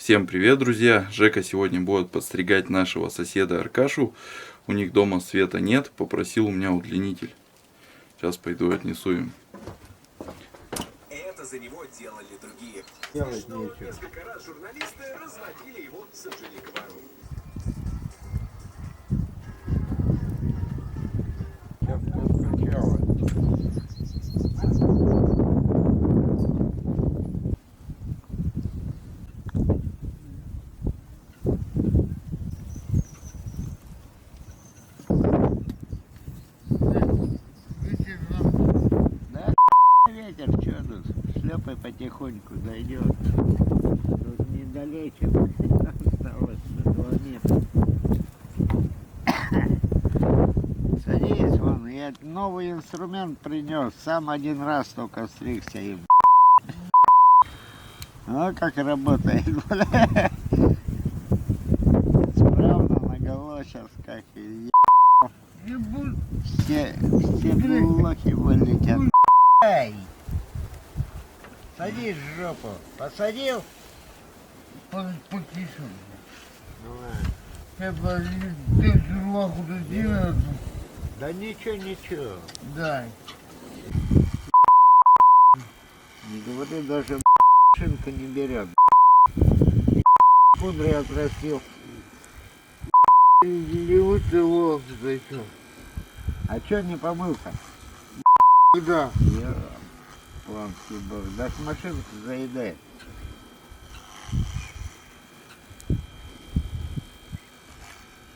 Всем привет, друзья! Жека сегодня будет подстригать нашего соседа Аркашу. У них дома света нет, попросил у меня удлинитель. Сейчас пойду отнесу им. Это за него делали другие. Делать нечего. Несколько раз журналисты разводили его с Анжеликовым. Сейчас подключала. Да, ветер, что тут? Шлепай потихоньку, дойдет. Тут недалече осталось 2 метра. Садись, вон, я новый инструмент принес, сам один раз только стригся им. Ну как работает, бля. Справно наголо сейчас как и все блоки вылетят. Ай! Садись в жопу. Посадил? Потише. Ну ладно. Я переживал куда делать. Да ничего. Дай. Не говори, даже шинка не берет. Кудры отрастил. И вот его зайти. А чё не помылся? Куда? Я планский бог. Даже машинку заедает.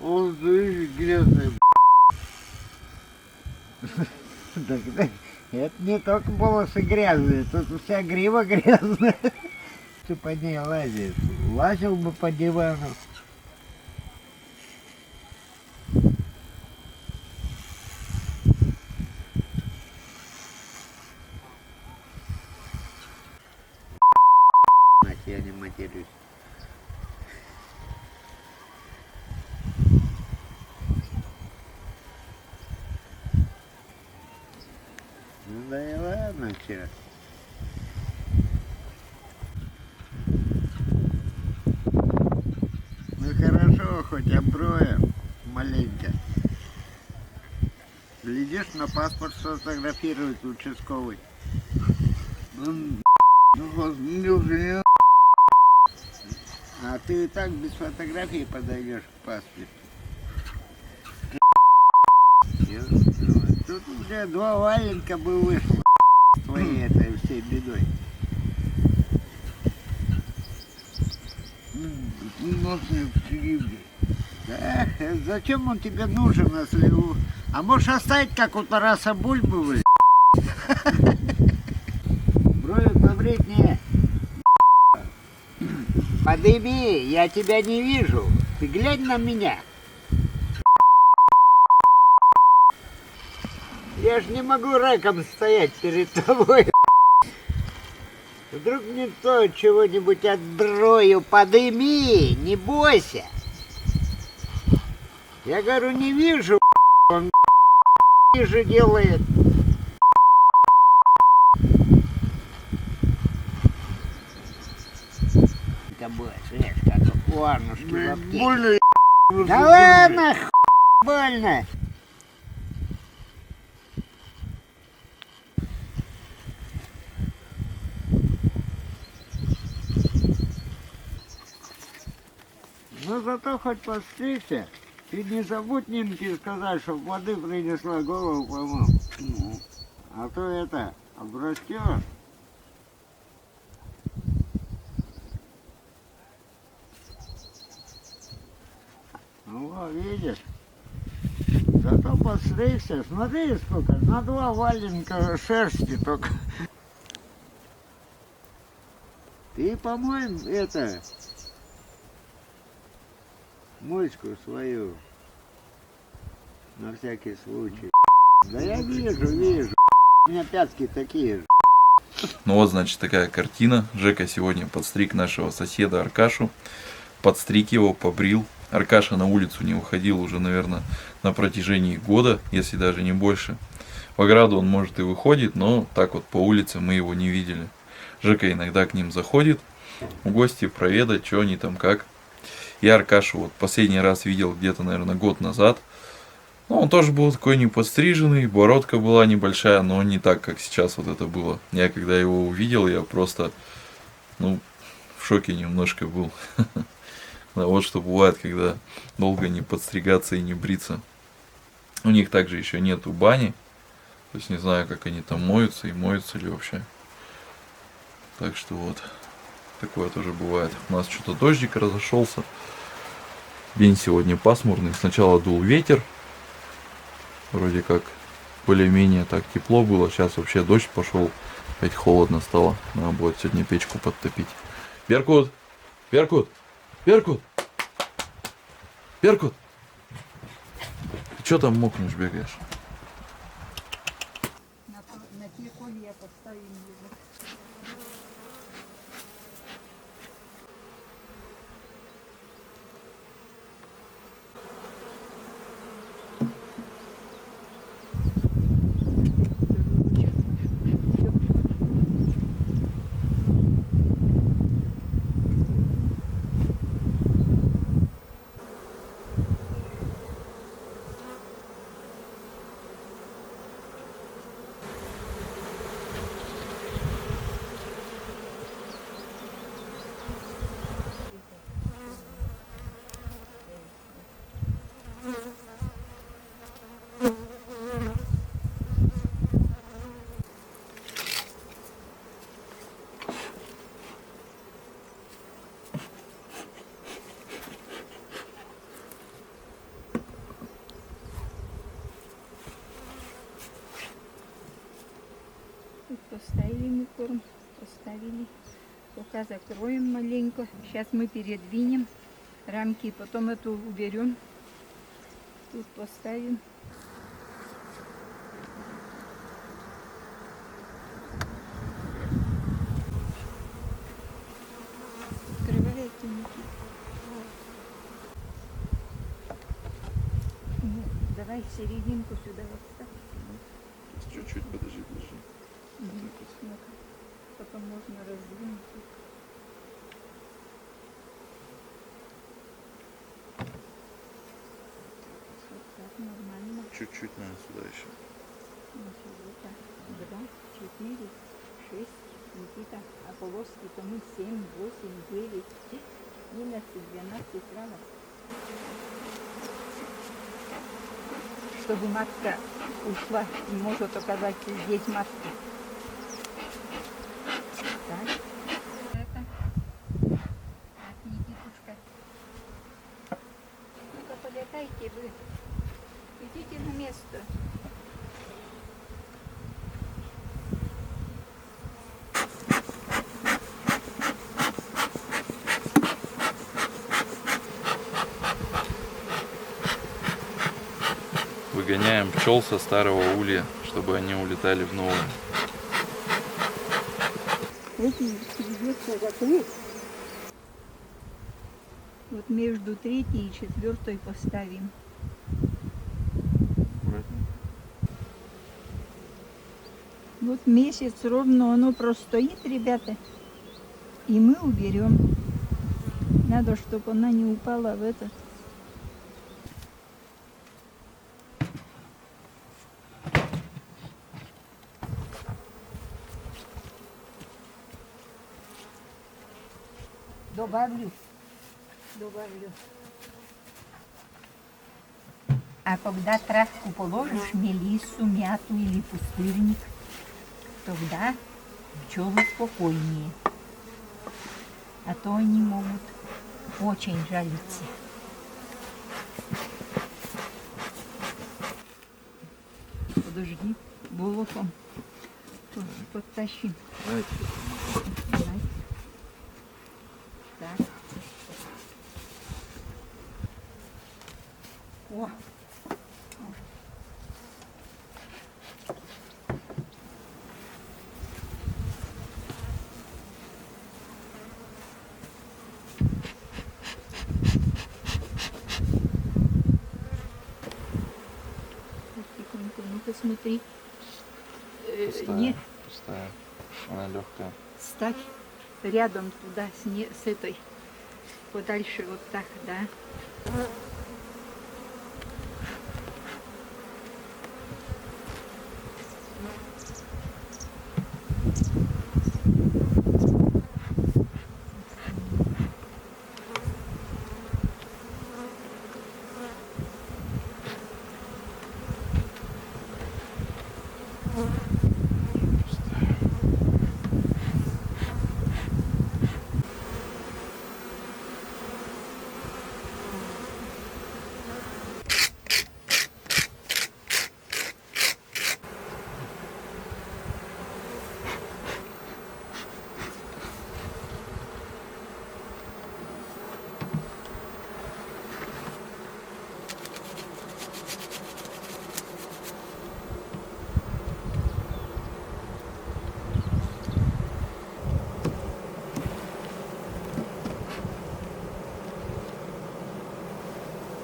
Он стоит грязный. Так, это не только волосы грязные, тут вся грива грязная. Ты по ней лазишь. Лазил бы по дивану. Я не матерюсь. Ну да и ладно, че. Ну хорошо, хоть оброем маленько. Глядишь, на паспорт сфотографирует участковый. Ну, мне уже не А ты и так без фотографии подойдешь к паспорту. Тут уже 2 валенка бы вышло с твоей этой всей бедой. нос не вскребли. Да, зачем он тебе нужен, если... А можешь оставить, как у Тараса Бульбы, вы? Брови побрить не. Подыми, я тебя не вижу. Ты глянь на меня. Я ж не могу раком стоять перед тобой. Вдруг не то чего-нибудь отброю. Подыми, не бойся. Я говорю, не вижу. Он ниже делает. Это будет, видишь, как у Арнушки в аптеке. Больно. Да ладно, больно. Ну зато хоть постригся. Ты не забудь Нинке сказать, чтоб воды принесла, голову помыл. А то это, обрастешь. Ну вот, видишь. Зато постригся. Смотри, сколько, на 2 валенка шерсти только. Ты, по-моему, это... Моську свою. На всякий случай. Да я вижу. У меня пятки такие же. Ну вот, значит, такая картина. Жека сегодня подстриг нашего соседа Аркашу. Подстриг его, побрил. Аркаша на улицу не выходил уже, наверное, на протяжении года, если даже не больше. В ограду он, может, и выходит, но так вот по улице мы его не видели. Жека иногда к ним заходит. в гости проведать, что они там как. Я Аркашу вот последний раз видел где-то, наверное, год назад. Ну, он тоже был такой не подстриженный, бородка была небольшая, но не так, как сейчас вот это было. Я когда его увидел, я просто, ну, в шоке немножко был. Да, вот что бывает, когда долго не подстригаться и не бриться. У них также еще нету бани. То есть не знаю, как они там моются и моются ли вообще. Так что вот, такое тоже бывает. У нас что-то дождик разошелся. День сегодня пасмурный. Сначала дул ветер. Вроде как более-менее так тепло было. Сейчас вообще дождь пошел. Опять холодно стало. Надо будет сегодня печку подтопить. Беркут! Беркут! Беркут! Беркут! Ты что там мокнешь, бегаешь? На телефоне я поставила его. Тут поставили мы корм, поставили. Пока закроем маленько. Сейчас мы передвинем рамки, потом эту уберем. Тут поставим. Открывайте, Никита. Ну, давай серединку сюда вот ставь. Чуть-чуть, подожди. Ну-ка, потом можно раздвинуть. Вот так, нормально. Чуть-чуть, наверное, сюда еще. Значит, вот так. 2, 4, 6. Никита, а полоски-то мы 7, 8, 9, 11, 12 право. Чтобы матка ушла, не может оказаться здесь матка. Так. Это. Так, Никитушка. Ну-ка, полетайте вы. Идите на место. Выгоняем пчел со старого улья, чтобы они улетали в новое. Эти придется закрыть. Вот между 3-й и 4-й поставим. Вот месяц ровно оно простоит, ребята. И мы уберем. Надо, чтобы она не упала в этот. Добавлю. А когда травку положишь, мелиссу, мяту или пустырник, тогда пчелы спокойнее. А то они могут очень жалиться. Подожди, волоком подтащим. Давай. Так. О. Тихонько, ну-ка смотри. Нет, Пустая. Она легкая. ставь. рядом туда с этой, подальше вот так, да.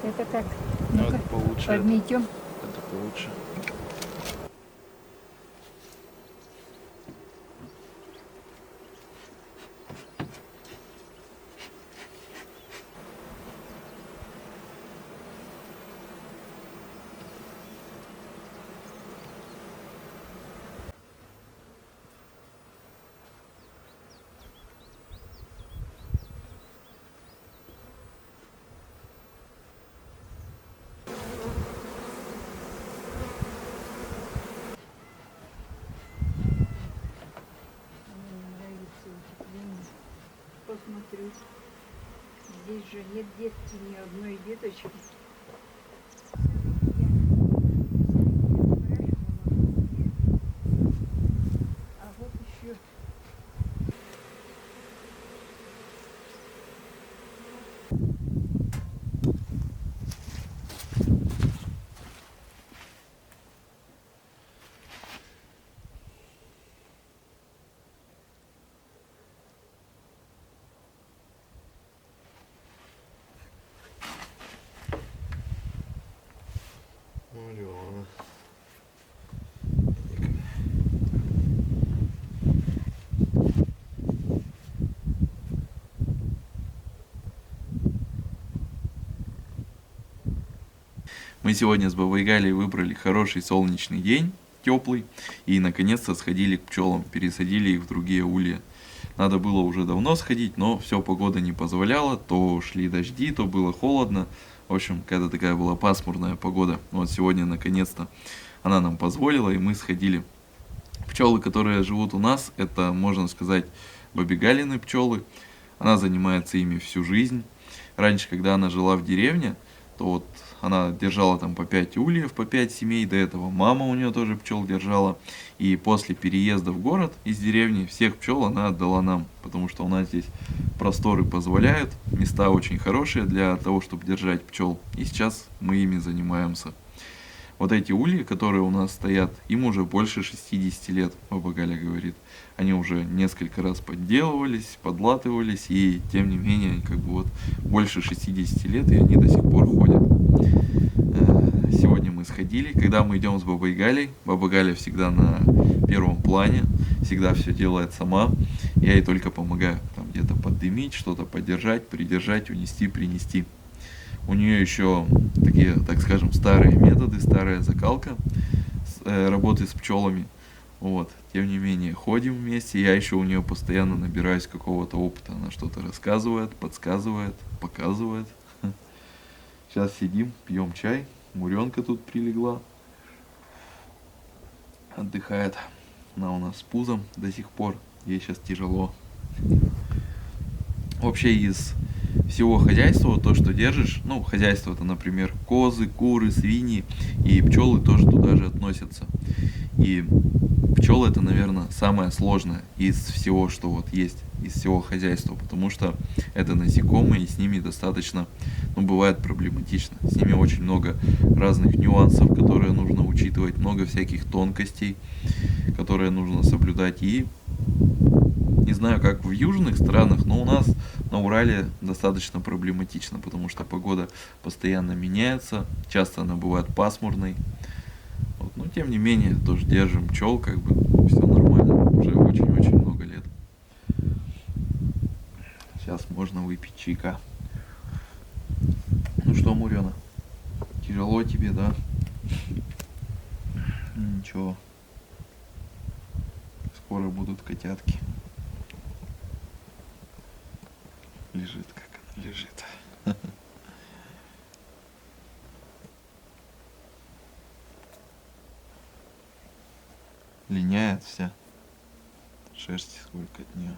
Это как? Ну-ка, это получше. подметем. Это получше. Мне не нравится утепление. Посмотрю. Здесь же нет детки, ни одной деточки. А вот еще. Мы сегодня с Бабой Галей выбрали хороший солнечный день, теплый, и наконец-то сходили к пчелам, пересадили их в другие улья. Надо было уже давно сходить, но все, погода не позволяла, то шли дожди, то было холодно. В общем, какая-то такая была пасмурная погода. Вот сегодня наконец-то она нам позволила, и мы сходили. Пчелы, которые живут у нас, это, можно сказать, Бабе Галины пчелы. Она занимается ими всю жизнь. Раньше, когда она жила в деревне, то вот она держала там по 5 ульев, по 5 семей. До этого мама у нее тоже пчел держала. И после переезда в город из деревни всех пчел она отдала нам, потому что у нас здесь просторы позволяют, места очень хорошие для того, чтобы держать пчел. И сейчас мы ими занимаемся. Вот эти ульи, которые у нас стоят, им уже больше 60 лет, Баба Галя говорит. Они уже несколько раз подделывались, подлатывались, и тем не менее, как бы вот больше 60 лет, и они до сих пор ходят. Сегодня мы сходили. Когда мы идем с Бабой Галей, Баба Галя всегда на первом плане, всегда все делает сама. Я ей только помогаю, там где-то поддымить, что-то поддержать, придержать, унести, принести. У нее еще такие, так скажем, старые методы, старая закалка работы с пчелами. Вот. Тем не менее, ходим вместе. Я еще у нее постоянно набираюсь какого-то опыта. Она что-то рассказывает, подсказывает, показывает. Сейчас сидим, пьем чай. Муренка тут прилегла. Отдыхает. Она у нас с пузом до сих пор. Ей сейчас тяжело. Вообще из всего хозяйства, то, что держишь, ну, хозяйство это, например, козы, куры, свиньи, и пчелы тоже туда же относятся. И пчелы это, наверное, самое сложное из всего, что вот есть, из всего хозяйства, потому что это насекомые, и с ними достаточно, ну, бывает проблематично. С ними очень много разных нюансов, которые нужно учитывать, много всяких тонкостей, которые нужно соблюдать. И не знаю, как в южных странах, но у нас на Урале достаточно проблематично, потому что погода постоянно меняется, часто она бывает пасмурной. Вот, но тем не менее, тоже держим пчел, как бы все нормально, уже очень-очень много лет. раз можно выпить чайка. Ну что, Мурена, тяжело тебе, да? Ничего. Скоро будут котятки. Лежит, как она лежит. Линяет вся. Шерсти сколько от нее.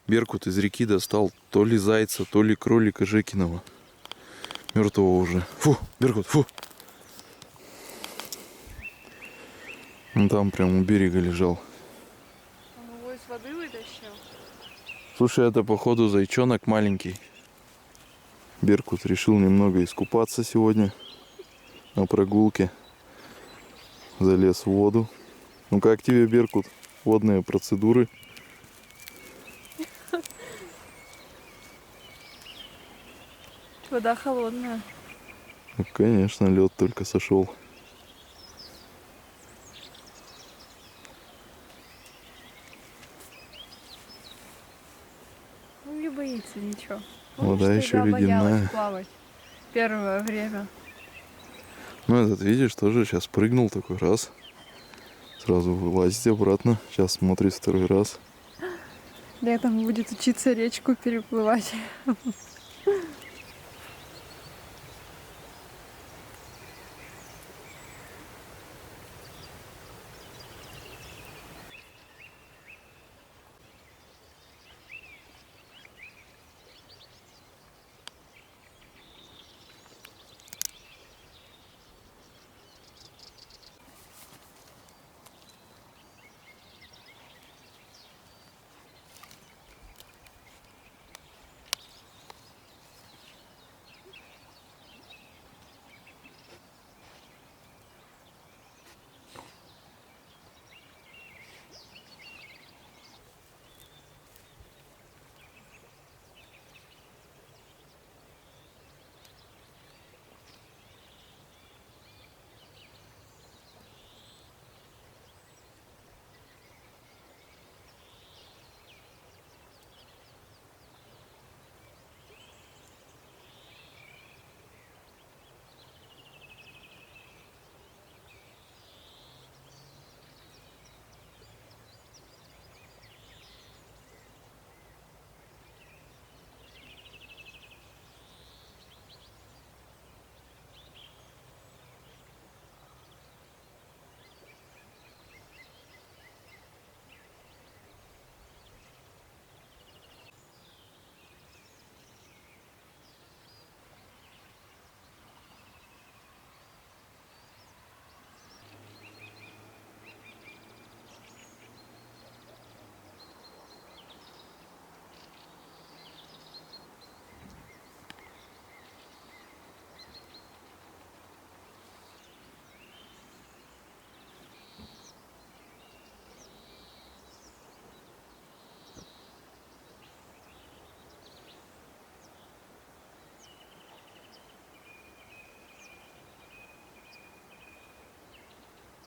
Беркут из реки достал то ли зайца, то ли кролика Жекиного. Мертвого уже. Фу, Беркут, фу. Он там прям у берега лежал. Он его из воды вытащил. Слушай, это походу зайчонок маленький. Беркут решил немного искупаться сегодня на прогулке. Залез в воду. Ну как тебе, Беркут? Водные процедуры? Вода холодная. Ну, конечно, лед только сошел. Он не боится ничего. Вода Помнишь, еще тогда боялась ледяная. плавать первое время. Ну этот, видишь, тоже сейчас прыгнул такой раз. Сразу вылазить обратно. Сейчас смотрит второй раз. Летом будет учиться речку переплывать.